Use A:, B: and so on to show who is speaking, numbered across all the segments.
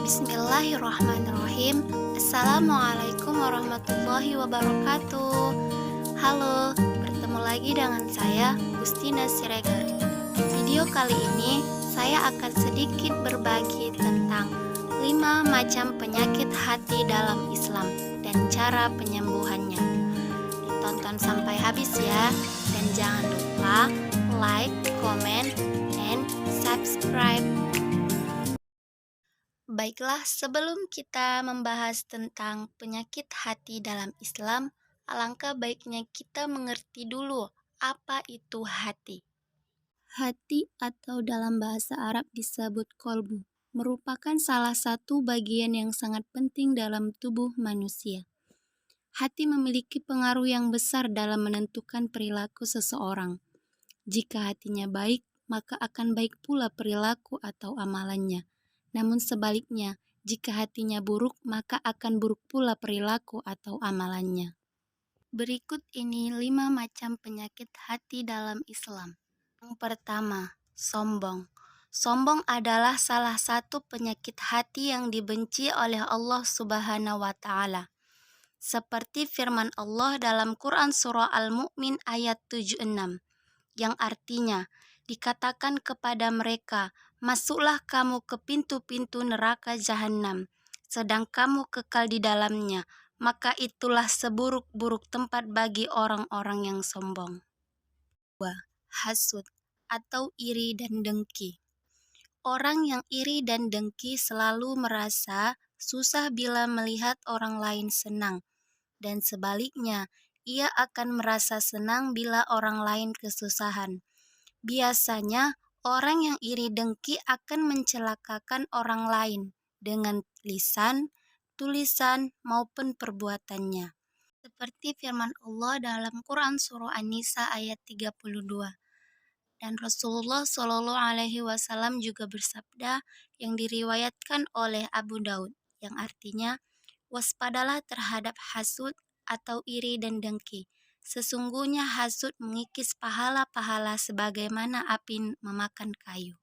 A: Bismillahirrahmanirrahim. Assalamualaikum warahmatullahi wabarakatuh. Halo, bertemu lagi dengan saya, Gustina Siregar. Di video kali ini, saya akan sedikit berbagi tentang 5 macam penyakit hati dalam Islam dan cara penyembuhannya. Ditonton sampai habis ya, dan jangan lupa like, comment, and subscribe. Baiklah, sebelum kita membahas tentang penyakit hati dalam Islam, alangkah baiknya kita mengerti dulu apa itu hati. Hati atau dalam bahasa Arab disebut kolbu, merupakan salah satu bagian yang sangat penting dalam tubuh manusia. Hati memiliki pengaruh yang besar dalam menentukan perilaku seseorang. Jika hatinya baik, maka akan baik pula perilaku atau amalannya. Namun sebaliknya, jika hatinya buruk, maka akan buruk pula perilaku atau amalannya. Berikut ini 5 macam penyakit hati dalam Islam. Yang pertama, sombong. Sombong adalah salah satu penyakit hati yang dibenci oleh Allah Subhanahu wa Ta'ala. Seperti firman Allah dalam Quran Surah Al-Mu'min ayat 76, yang artinya, dikatakan kepada mereka, masuklah kamu ke pintu-pintu neraka jahanam, sedang kamu kekal di dalamnya, maka itulah seburuk-buruk tempat bagi orang-orang yang sombong. 2. Hasud atau iri dan dengki. Orang yang iri dan dengki selalu merasa susah bila melihat orang lain senang, dan sebaliknya, ia akan merasa senang bila orang lain kesusahan. Biasanya, orang yang iri dengki akan mencelakakan orang lain dengan lisan, tulisan, maupun perbuatannya. Seperti firman Allah dalam Quran Surah An-Nisa ayat 32. Dan Rasulullah Shallallahu Alaihi Wasallam juga bersabda yang diriwayatkan oleh Abu Daud, yang artinya, waspadalah terhadap hasud atau iri dan dengki. Sesungguhnya hasud mengikis pahala-pahala sebagaimana api memakan kayu.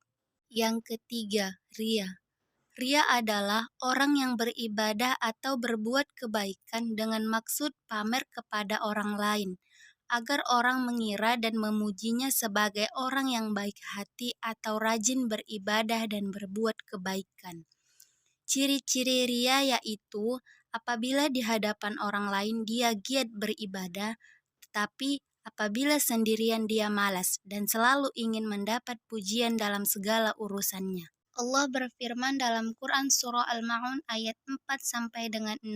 A: Yang ketiga, ria. Ria adalah orang yang beribadah atau berbuat kebaikan dengan maksud pamer kepada orang lain, agar orang mengira dan memujinya sebagai orang yang baik hati atau rajin beribadah dan berbuat kebaikan. Ciri-ciri ria yaitu apabila di hadapan orang lain dia giat beribadah, tetapi apabila sendirian dia malas dan selalu ingin mendapat pujian dalam segala urusannya. Allah berfirman dalam Quran Surah Al-Ma'un ayat 4-6,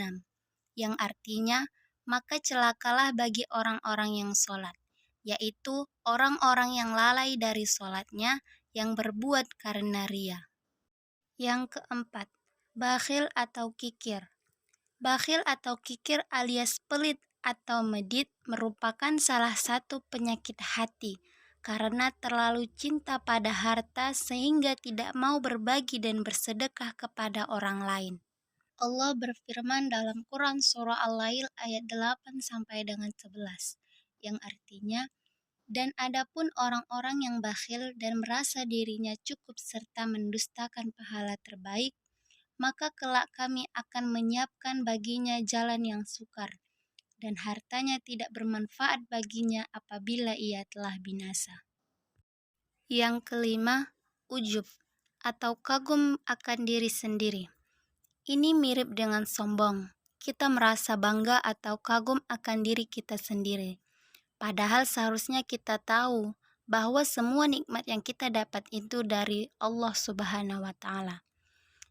A: yang artinya, maka celakalah bagi orang-orang yang sholat, yaitu orang-orang yang lalai dari sholatnya, yang berbuat karena ria. Yang keempat, bakhil atau kikir. Bakhil atau kikir alias pelit atau medit merupakan salah satu penyakit hati karena terlalu cinta pada harta sehingga tidak mau berbagi dan bersedekah kepada orang lain. Allah berfirman dalam Quran Surah Al-Lail ayat 8-11, yang artinya, dan adapun orang-orang yang bakhil dan merasa dirinya cukup serta mendustakan pahala terbaik, maka kelak kami akan menyiapkan baginya jalan yang sukar, dan hartanya tidak bermanfaat baginya apabila ia telah binasa. Yang kelima, ujub atau kagum akan diri sendiri. Ini mirip dengan sombong. Kita merasa bangga atau kagum akan diri kita sendiri. Padahal seharusnya kita tahu bahwa semua nikmat yang kita dapat itu dari Allah Subhanahu wa Ta'ala.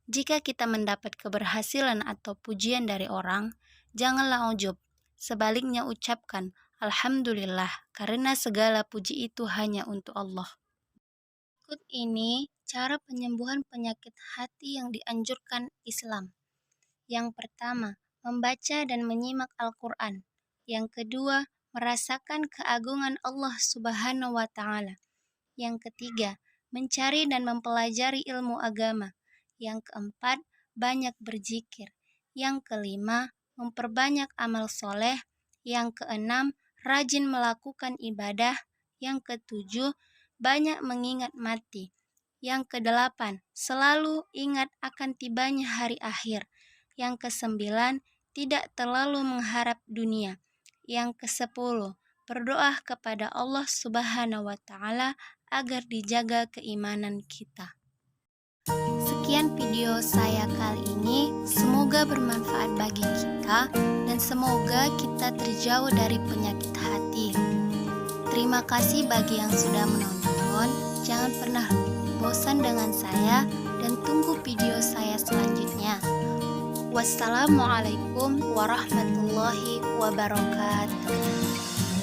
A: Jika kita mendapat keberhasilan atau pujian dari orang, janganlah ujub. Sebaliknya ucapkan, Alhamdulillah, karena segala puji itu hanya untuk Allah. Berikut ini cara penyembuhan penyakit hati yang dianjurkan Islam. Yang pertama, membaca dan menyimak Al-Quran. Yang kedua, merasakan keagungan Allah Subhanahu wa Ta'ala. Yang ketiga, mencari dan mempelajari ilmu agama. Yang keempat, banyak berzikir. Yang kelima, memperbanyak amal soleh. Yang keenam, rajin melakukan ibadah. Yang ketujuh, banyak mengingat mati. Yang kedelapan, selalu ingat akan tibanya hari akhir. Yang kesembilan, tidak terlalu mengharap dunia. Yang kesepuluh, berdoa kepada Allah Subhanahu wa Ta'ala agar dijaga keimanan kita. Sekian video saya kali ini, semoga bermanfaat bagi kita dan semoga kita terjauh dari penyakit hati. Terima kasih bagi yang sudah menonton. Jangan pernah bosan dengan saya dan tunggu video saya selanjutnya. Wassalamualaikum warahmatullahi wabarakatuh.